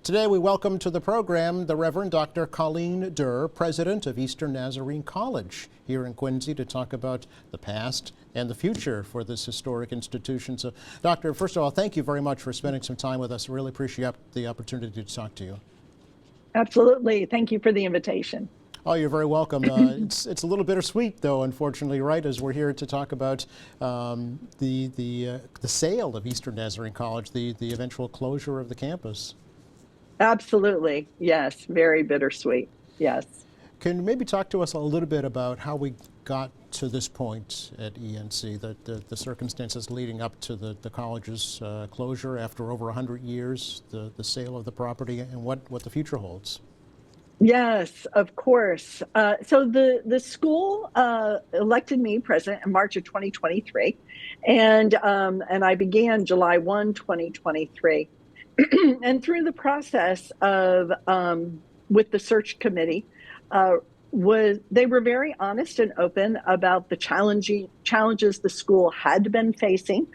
Today we welcome to the program the Reverend Dr. Colleen Derr, president of Eastern Nazarene College here in Quincy, to talk about the past and the future for this historic institution. So, Doctor, first of all, thank you very much for spending some time with us. Really appreciate the opportunity to talk to you. Absolutely. Thank you for the invitation. Oh, you're very welcome. It's a little bittersweet, though, unfortunately, right, as we're here to talk about the sale of Eastern Nazarene College, the eventual closure of the campus. Absolutely. Yes. Very bittersweet. Yes. Can you maybe talk to us a little bit about how we got to this point at ENC, the circumstances leading up to the college's closure after over 100 years, the sale of the property, and what the future holds? Yes, of course. So the school elected me president in March of 2023, and I began July 1, 2023. And through the process of with the search committee, they were very honest and open about the challenges the school had been facing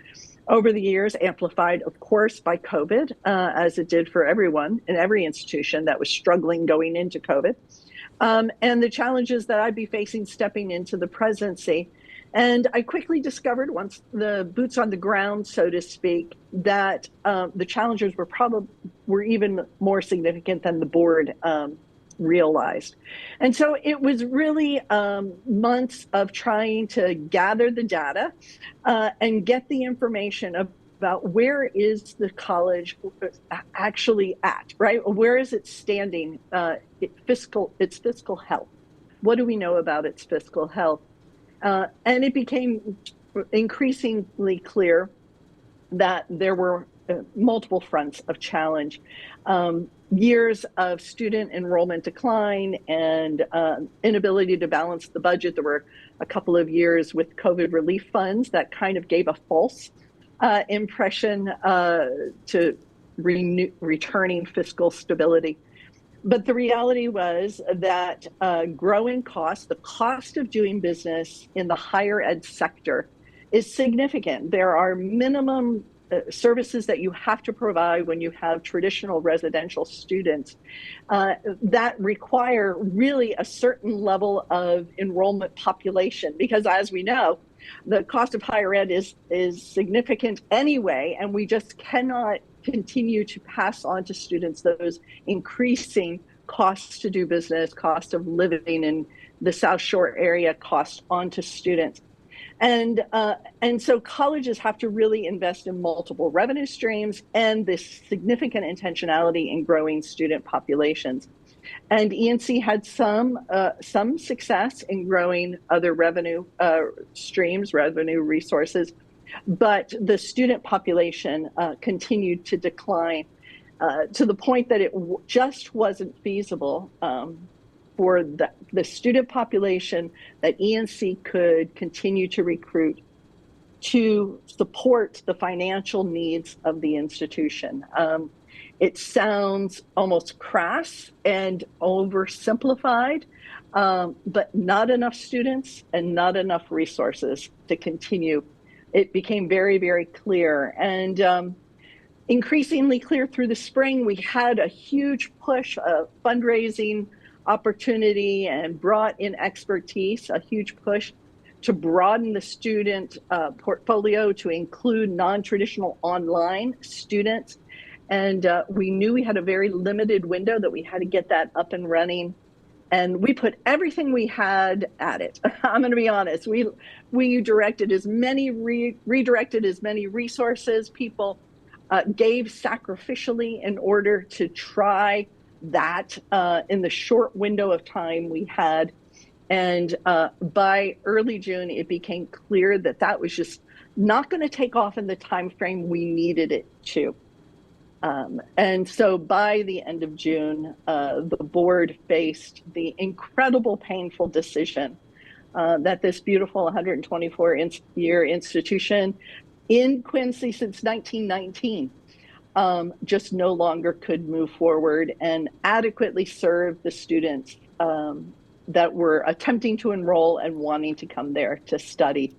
over the years, amplified, of course, by COVID, as it did for everyone in every institution that was struggling going into COVID, and the challenges that I'd be facing stepping into the presidency. And I quickly discovered, once the boots on the ground, so to speak, that the challenges were even more significant than the board realized. And so it was really months of trying to gather the data and get the information about where is the college actually at, right? Where is it standing, its fiscal health? What do we know about its fiscal health? And it became increasingly clear that there were multiple fronts of challenge. Years of student enrollment decline and inability to balance the budget. There were a couple of years with COVID relief funds that kind of gave a false impression to returning fiscal stability. But the reality was that growing costs, the cost of doing business in the higher ed sector, is significant. There are minimum services that you have to provide when you have traditional residential students that require really a certain level of enrollment population, because as we know, the cost of higher ed is significant anyway, and we just cannot continue to pass on to students those increasing costs to do business, cost of living in the South Shore area, cost onto students. And so colleges have to really invest in multiple revenue streams and this significant intentionality in growing student populations. And ENC had some success in growing other revenue streams, revenue resources, but the student population continued to decline to the point that it just wasn't feasible for the student population that ENC could continue to recruit to support the financial needs of the institution. It sounds almost crass and oversimplified, but not enough students and not enough resources to continue. It became very, very clear, and increasingly clear through the spring. We had a huge push of fundraising opportunity and brought in expertise, a huge push to broaden the student portfolio to include non-traditional online students. And we knew we had a very limited window that we had to get that up and running. And we put everything we had at it. I'm going to be honest. We directed as many, redirected as many resources. People gave sacrificially in order to try that in the short window of time we had. And by early June, it became clear that that was just not going to take off in the time frame we needed it to. And so by the end of June, the board faced the incredible, painful decision that this beautiful 124-year institution in Quincy since 1919 just no longer could move forward and adequately serve the students that were attempting to enroll and wanting to come there to study.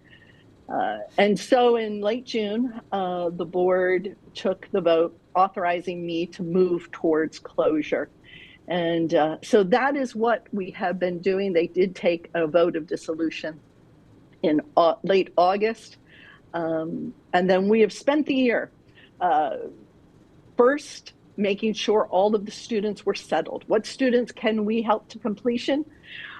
And so in late June, the board took the vote authorizing me to move towards closure. And so that is what we have been doing. They did take a vote of dissolution in late August. And then we have spent the year first making sure all of the students were settled. What students can we help to completion?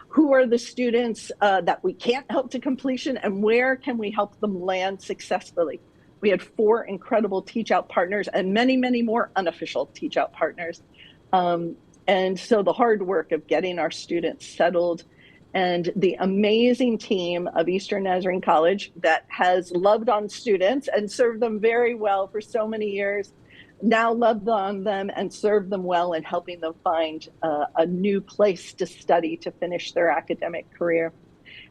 Who are the students that we can't help to completion, and where can we help them land successfully? We had 4 incredible teach-out partners and many, many more unofficial teach-out partners. And so the hard work of getting our students settled, and the amazing team of Eastern Nazarene College that has loved on students and served them very well for so many years, now loved on them and served them well in helping them find a new place to study to finish their academic career.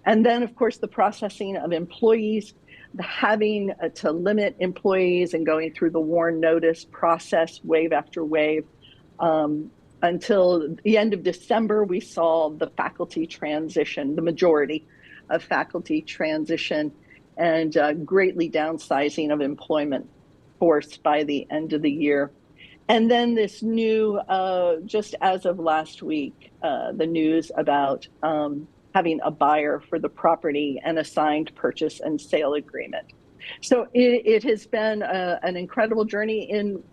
And then, of course, the processing of employees, having to limit employees and going through the WARN notice process wave after wave. Until the end of December, we saw the faculty transition, the majority of faculty transition, and greatly downsizing of employment force by the end of the year. And then this new, just as of last week, the news about having a buyer for the property and a signed purchase and sale agreement. So it has been an incredible journey in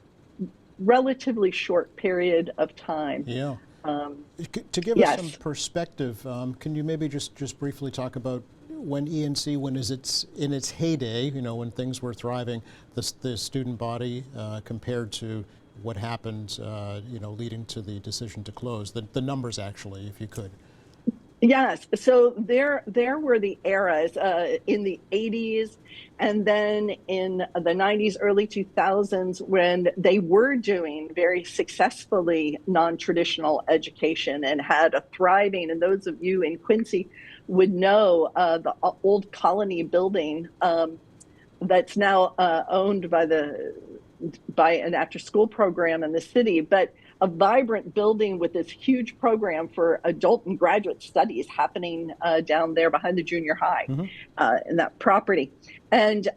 relatively short period of time. Yeah. To give us some perspective, can you maybe just briefly talk about when ENC, when is it in its heyday, when things were thriving, the student body compared to what happened, leading to the decision to close, the numbers actually, if you could. Yes, so there were the eras in the 80s and then in the 90s, early 2000s, when they were doing very successfully non-traditional education and had a thriving, and those of you in Quincy would know the old Colony building that's now owned by an after-school program in the city, but a vibrant building with this huge program for adult and graduate studies happening down there behind the junior high in that property. And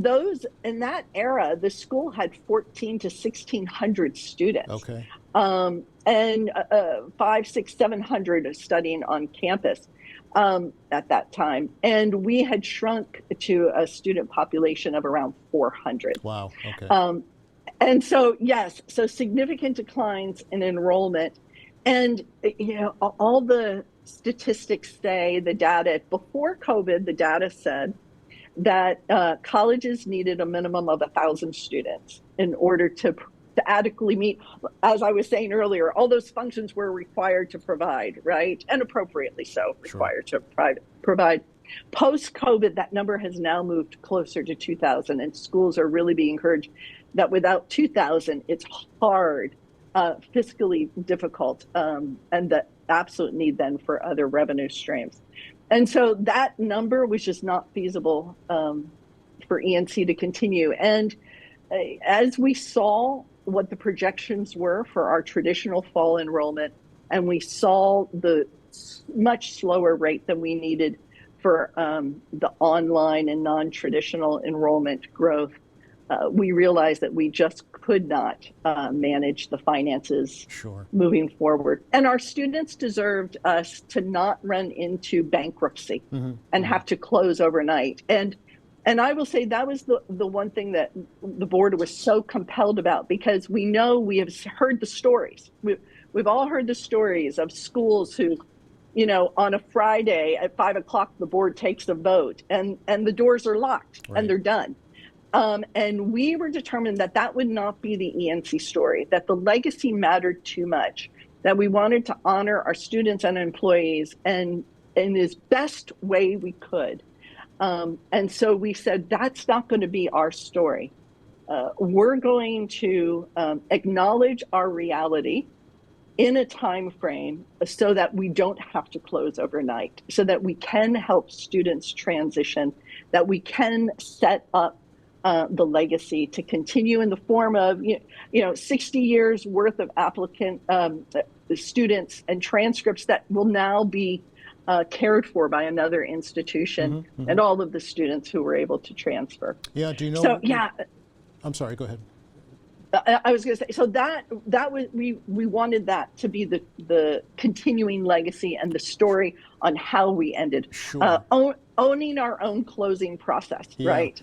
those in that era, the school had 1,400 to 1,600 students. Okay. And 500, 600, 700 studying on campus at that time. And we had shrunk to a student population of around 400. Wow, okay. And so, yes, so significant declines in enrollment. And, all the statistics say, the data, before COVID, the data said that colleges needed a minimum of 1,000 students in order to adequately meet, as I was saying earlier, all those functions we're required to provide, right? And appropriately so, required to provide. Post-COVID, that number has now moved closer to 2,000, and schools are really being encouraged that without 2,000, it's hard, fiscally difficult, and the absolute need then for other revenue streams. And so that number was just not feasible for ENC to continue. And as we saw what the projections were for our traditional fall enrollment, and we saw the much slower rate than we needed for the online and non-traditional enrollment growth, we realized that we just could not manage the finances moving forward. And our students deserved us to not run into bankruptcy and have to close overnight. And I will say that was the one thing that the board was so compelled about, because we know, we have heard the stories. We've all heard the stories of schools who, on a Friday at 5 o'clock, the board takes a vote and the doors are locked and they're done. And we were determined that that would not be the ENC story, that the legacy mattered too much, that we wanted to honor our students and employees and in the best way we could. And so we said, that's not going to be our story. We're going to acknowledge our reality in a time frame so that we don't have to close overnight, so that we can help students transition, that we can set up the legacy to continue in the form of 60 years worth of applicant students and transcripts that will now be cared for by another institution, and all of the students who were able to transfer. Yeah, do you know? So, yeah. I'm sorry, go ahead. I was going to say, so that was we wanted that to be the continuing legacy and the story on how we ended. Sure. Owning our own closing process, Yeah. right,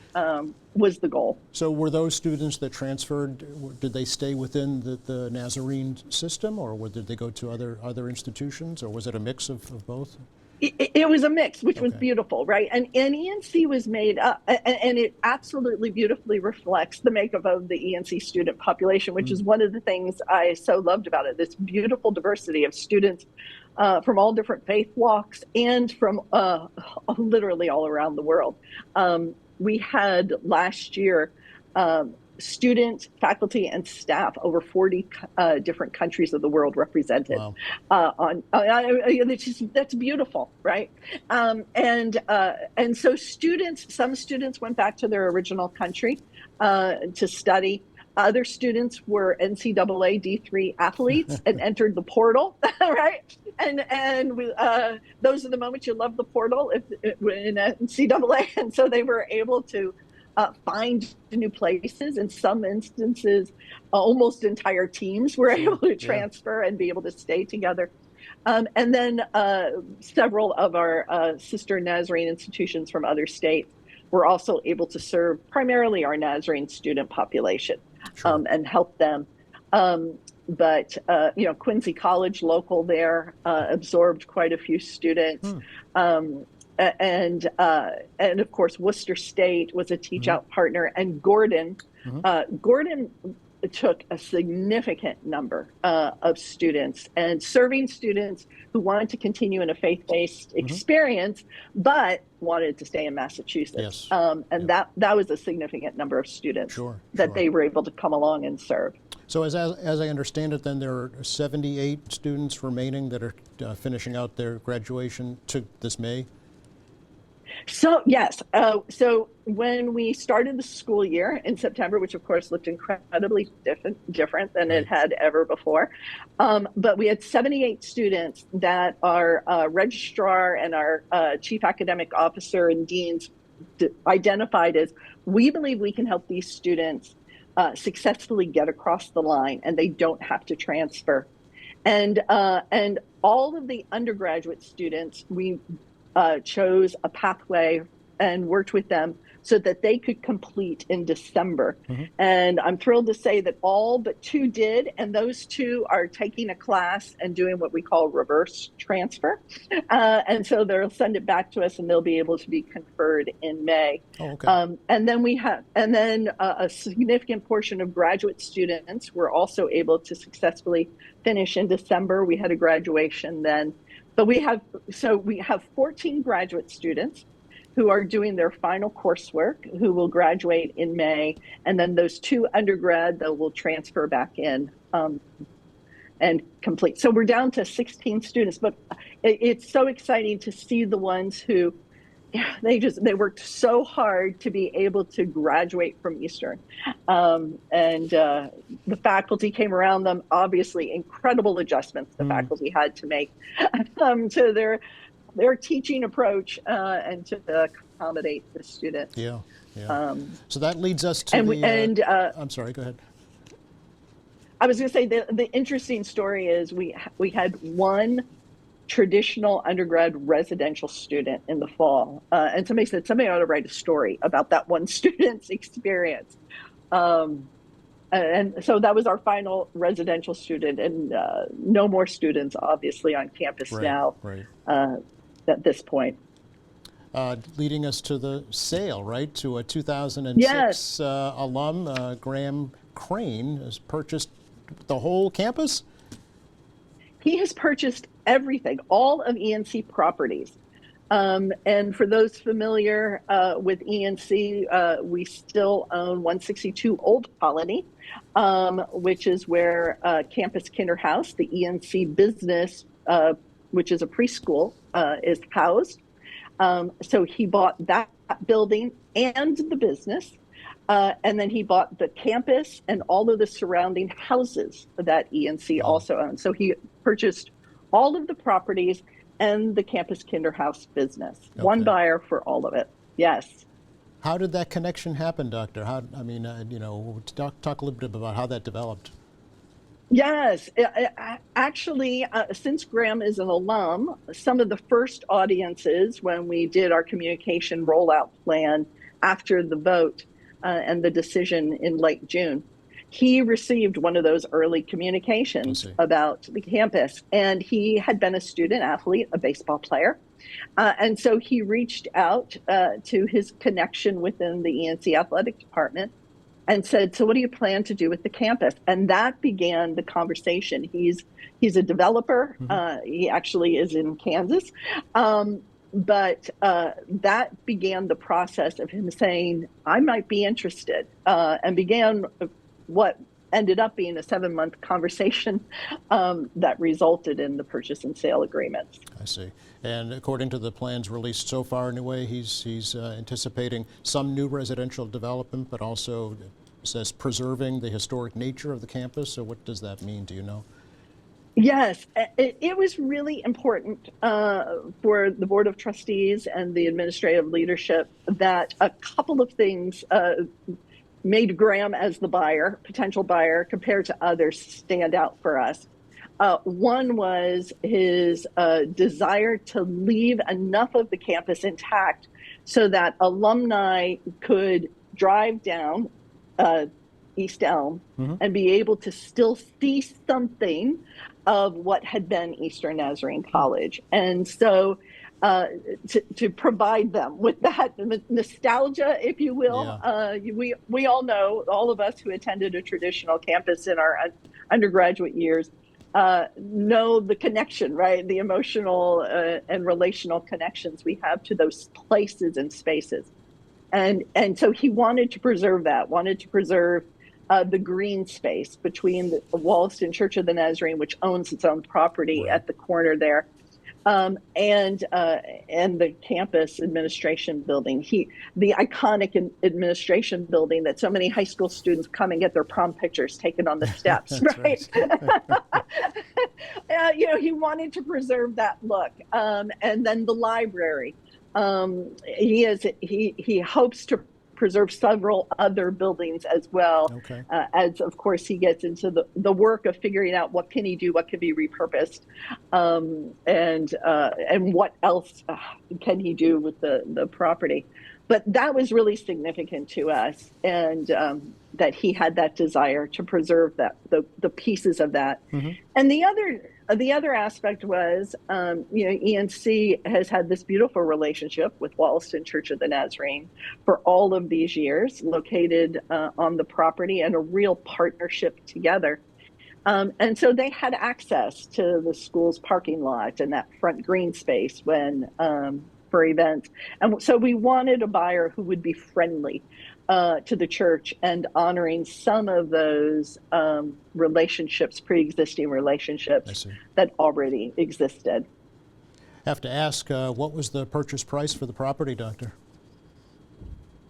was the goal. So were those students that transferred, did they stay within the Nazarene system, or did they go to other institutions, or was it a mix of both? It was a mix, which was Okay. beautiful, right? And ENC was made up, and it absolutely beautifully reflects the makeup of the ENC student population, which is one of the things I so loved about it. This beautiful diversity of students from all different faith walks and from literally all around the world. We had last year students, faculty, and staff over 40 different countries of the world represented. Wow. That's beautiful, right? And so some students went back to their original country to study. Other students were NCAA D3 athletes and entered the portal, right? And those are the moments you love the portal in NCAA, and so they were able to find new places. In some instances, almost entire teams were able to transfer and be able to stay together. And then several of our sister Nazarene institutions from other states were also able to serve primarily our Nazarene student population and help them. But Quincy College, local there, absorbed quite a few students. And of course, Worcester State was a teach out partner, and Gordon took a significant number of students and serving students who wanted to continue in a faith-based experience, but wanted to stay in Massachusetts. That was a significant number of students that they were able to come along and serve. So as I understand it, then there are 78 students remaining that are finishing out their graduation to this May? So yes, so when we started the school year in September, which of course looked incredibly different than it had ever before, but we had 78 students that our registrar and our chief academic officer and deans identified as, we believe we can help these students successfully get across the line and they don't have to transfer. And all of the undergraduate students, we chose a pathway and worked with them so that they could complete in December. And I'm thrilled to say that all but 2 did, and those 2 are taking a class and doing what we call reverse transfer. And so they'll send it back to us and they'll be able to be conferred in May. And then a significant portion of graduate students were also able to successfully finish in December. We had a graduation then. But we have 14 graduate students who are doing their final coursework, who will graduate in May, and then those 2 undergrad that will transfer back in and complete. So we're down to 16 students, but it's so exciting to see the ones who they worked so hard to be able to graduate from Eastern. The faculty came around them, obviously incredible adjustments the faculty had to make to their teaching approach and to accommodate the students. So that leads us to I'm sorry, go ahead. I was going to say the interesting story is we had one traditional undergrad residential student in the fall. And somebody said, somebody ought to write a story about that one student's experience. And so that was our final residential student, and no more students, obviously, on campus now at this point. Leading us to the sale, right? To a 2006 alum, Graham Crane, has purchased the whole campus? He has purchased everything, all of ENC properties. And for those familiar with ENC, we still own 162 Old Colony, which is where Campus Kinderhouse, the ENC business, which is a preschool, is housed. So he bought that building and the business. And then he bought the campus and all of the surrounding houses that ENC also owns. So he purchased all of the properties and the Campus Kinderhouse business. One buyer for all of it. Yes. How did that connection happen, Doctor? Talk a little bit about how that developed. Yes, actually, since Graham is an alum, some of the first audiences when we did our communication rollout plan after the vote and the decision in late June, he received one of those early communications about the campus. And he had been a student athlete, a baseball player. And so he reached out to his connection within the ENC athletic department and said, "So what do you plan to do with the campus?" And that began the conversation. He's a developer. He actually is in Kansas. But that began the process of him saying, "I might be interested," and began what ended up being a 7-month conversation that resulted in the purchase and sale agreements. I see. And according to the plans released so far, anyway, he's anticipating some new residential development, but also says preserving the historic nature of the campus. So what does that mean? Do you know? Yes, it was really important for the Board of Trustees and the administrative leadership that a couple of things made Graham as the potential buyer, compared to others, stand out for us. One was his desire to leave enough of the campus intact so that alumni could drive down East Elm and be able to still see something of what had been Eastern Nazarene College. And so to provide them with that nostalgia, if you will. We all know, all of us who attended a traditional campus in our undergraduate years, know the connection, right? The emotional and relational connections we have to those places and spaces. And so he wanted to preserve that, wanted to preserve the green space between the Wollaston Church of the Nazarene, which owns its own property at the corner there, and the campus administration building. The iconic administration building that so many high school students come and get their prom pictures taken on the steps, right? He wanted to preserve that look. And then the library. He hopes to preserve several other buildings as well, as of course he gets into the work of figuring out what can he do, what can be repurposed, and what else can he do with the property. But that was really significant to us, and that he had that desire to preserve the pieces of that. And the other aspect was, ENC has had this beautiful relationship with Wollaston Church of the Nazarene for all of these years, located on the property, and a real partnership together. And so they had access to the school's parking lot and that front green space for events. And so we wanted a buyer who would be friendly to the church and honoring some of those relationships, pre-existing relationships that already existed. I have to ask, what was the purchase price for the property, Doctor?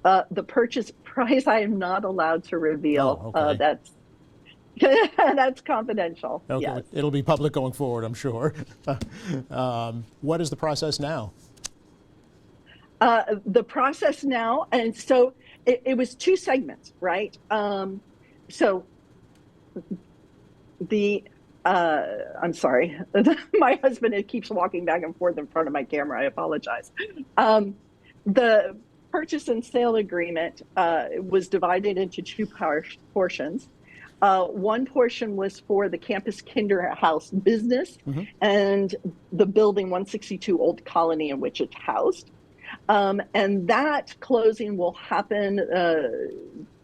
The purchase price I am not allowed to reveal. That's confidential. Okay, yes. It'll be public going forward, I'm sure. What is the process now? The process now, and so it was two segments, right? So I'm sorry, my husband keeps walking back and forth in front of my camera. I apologize. The purchase and sale agreement was divided into two portions. One portion was for the campus Kinderhouse business and the building 162 Old Colony in which it's housed. And that closing will happen,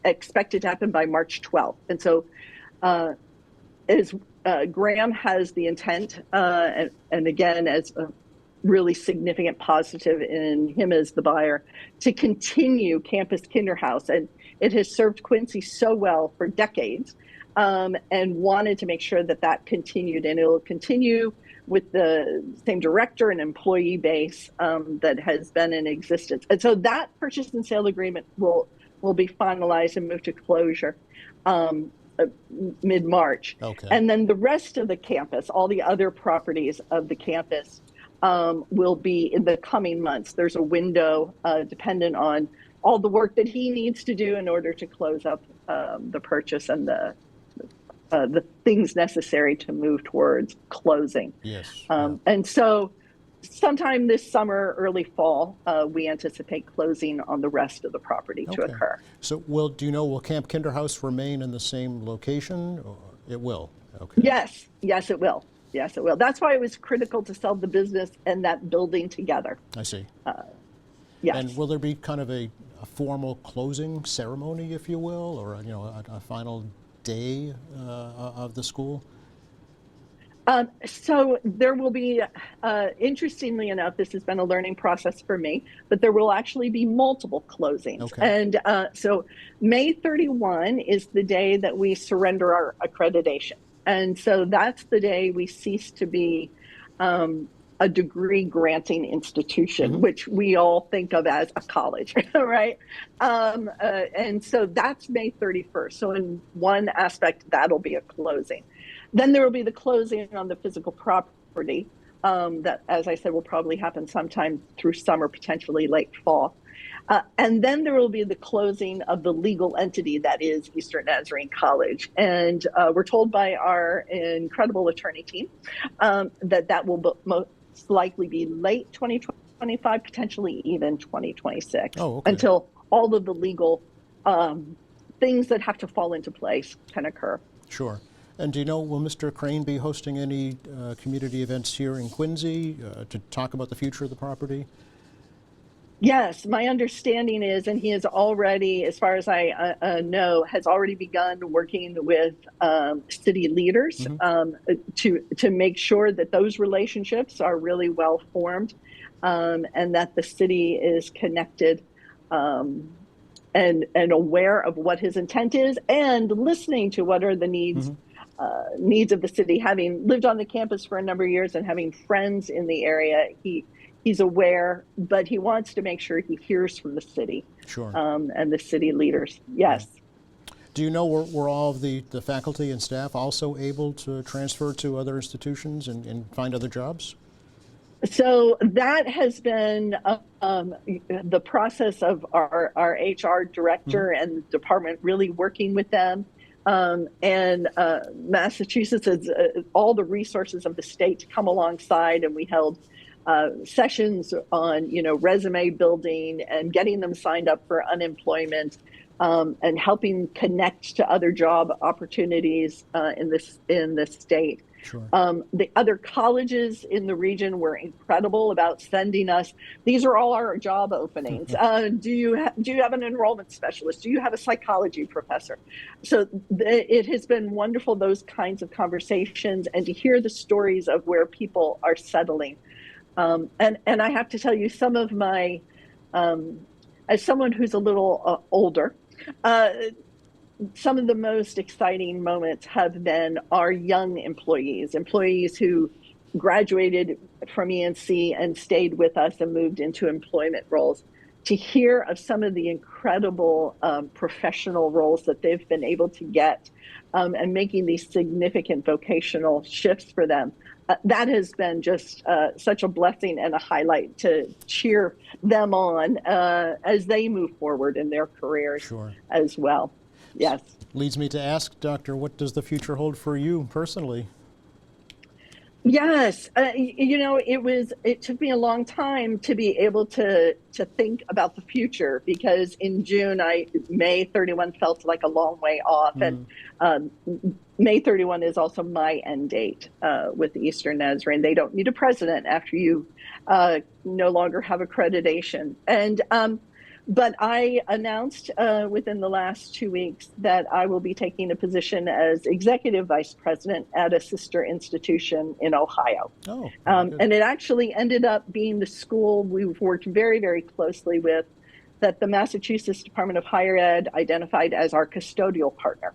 expected to happen by March 12th. And so as Graham has the intent, and again, as a really significant positive in him as the buyer, to continue Campus Kinderhouse. And it has served Quincy so well for decades, and wanted to make sure that continued. And it will continue with the same director and employee base that has been in existence. And so that purchase and sale agreement will be finalized and moved to closure mid-March. And then the rest of the campus, all the other properties of the campus, will be in the coming months. There's a window dependent on all the work that he needs to do in order to close up the purchase and the things necessary to move towards closing. Yes. Yeah. And so sometime this summer, early fall, we anticipate closing on the rest of the property to Okay. occur. So will Camp Kinderhouse remain in the same location? Or it will. Okay. Yes, yes, it will. Yes, it will. That's why it was critical to sell the business and that building together. I see. Yes. And will there be kind of a formal closing ceremony, if you will, or a final day of the school? So there will be, interestingly enough, this has been a learning process for me, but there will actually be multiple closings. Okay. And so May 31 is the day that we surrender our accreditation. And so that's the day we cease to be a degree granting institution, which we all think of as a college, right? And so that's May 31st. So in one aspect, that'll be a closing. Then there will be the closing on the physical property that, as I said, will probably happen sometime through summer, potentially late fall. And then there will be the closing of the legal entity that is Eastern Nazarene College. And we're told by our incredible attorney team that will most likely be late 2025, potentially even 2026, until all of the legal things that have to fall into place can occur. Sure. And do you know, will Mr. Crane be hosting any community events here in Quincy to talk about the future of the property? Yes, my understanding is, and he has already, as far as I know, has already begun working with city leaders to make sure that those relationships are really well formed and that the city is connected and aware of what his intent is and listening to what are the needs needs of the city. Having lived on the campus for a number of years and having friends in the area, he's aware, but he wants to make sure he hears from the city and the city leaders. Yes. Do you know were all of the faculty and staff also able to transfer to other institutions and find other jobs? So that has been the process of our HR director and the department really working with them. And Massachusetts has all the resources of the state to come alongside, and we held sessions on, resume building and getting them signed up for unemployment and helping connect to other job opportunities in the state. Sure. The other colleges in the region were incredible about sending us. These are all our job openings. Do you have an enrollment specialist? Do you have a psychology professor? So it has been wonderful, those kinds of conversations, and to hear the stories of where people are settling. And I have to tell you, some of my, as someone who's a little older, some of the most exciting moments have been our young employees who graduated from ENC and stayed with us and moved into employment roles. To hear of some of the incredible professional roles that they've been able to get and making these significant vocational shifts for them. That has been just such a blessing and a highlight to cheer them on as they move forward in their careers as well. Yes. Leads me to ask, Doctor, what does the future hold for you personally? Yes, it took me a long time to be able to think about the future, because in June, May 31 felt like a long way off, and May 31 is also my end date with Eastern Nazarene. They don't need a president after you no longer have accreditation, and but I announced within the last 2 weeks that I will be taking a position as executive vice president at a sister institution in Ohio. And it actually ended up being the school we've worked very, very closely with, that the Massachusetts Department of Higher Ed identified as our custodial partner.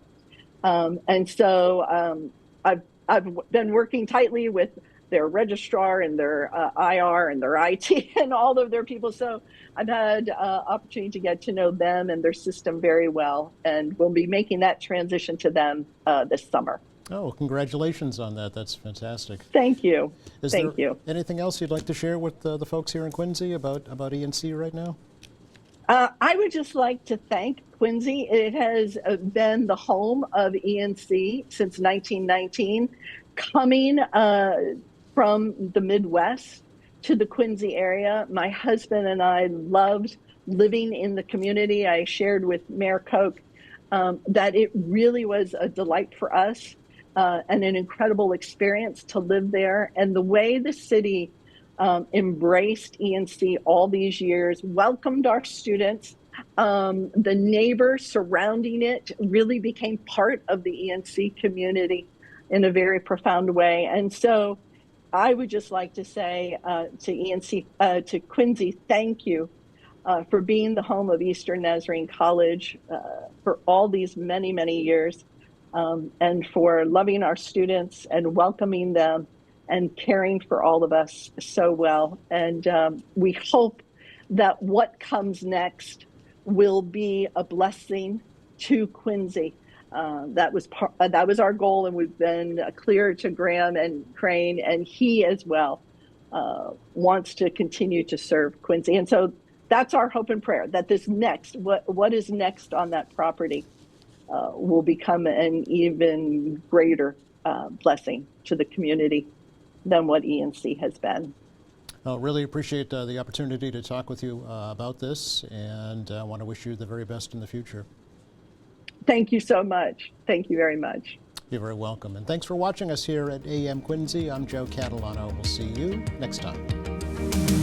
And so I've been working tightly with their registrar and their IR and their IT and all of their people. So I've had opportunity to get to know them and their system very well, and we'll be making that transition to them this summer. Oh, congratulations on that. That's fantastic. Thank you. Thank you. Anything else you'd like to share with the folks here in Quincy about ENC right now? I would just like to thank Quincy. It has been the home of ENC since 1919, coming from the Midwest to the Quincy area. My husband and I loved living in the community. I shared with Mayor Koch that it really was a delight for us and an incredible experience to live there. And the way the city embraced ENC all these years, welcomed our students. The neighbors surrounding it really became part of the ENC community in a very profound way. And so I would just like to say to ENC, to Quincy, thank you for being the home of Eastern Nazarene College for all these many, many years, and for loving our students and welcoming them and caring for all of us so well. And we hope that what comes next will be a blessing to Quincy. That was our goal, and we've been clear to Graham and Crane, and he as well wants to continue to serve Quincy. And so that's our hope and prayer, that this next, what is next on that property will become an even greater blessing to the community than what ENC has been. Well, really appreciate the opportunity to talk with you about this, and I want to wish you the very best in the future. Thank you so much. Thank you very much. You're very welcome. And thanks for watching us here at AM Quincy. I'm Joe Catalano. We'll see you next time.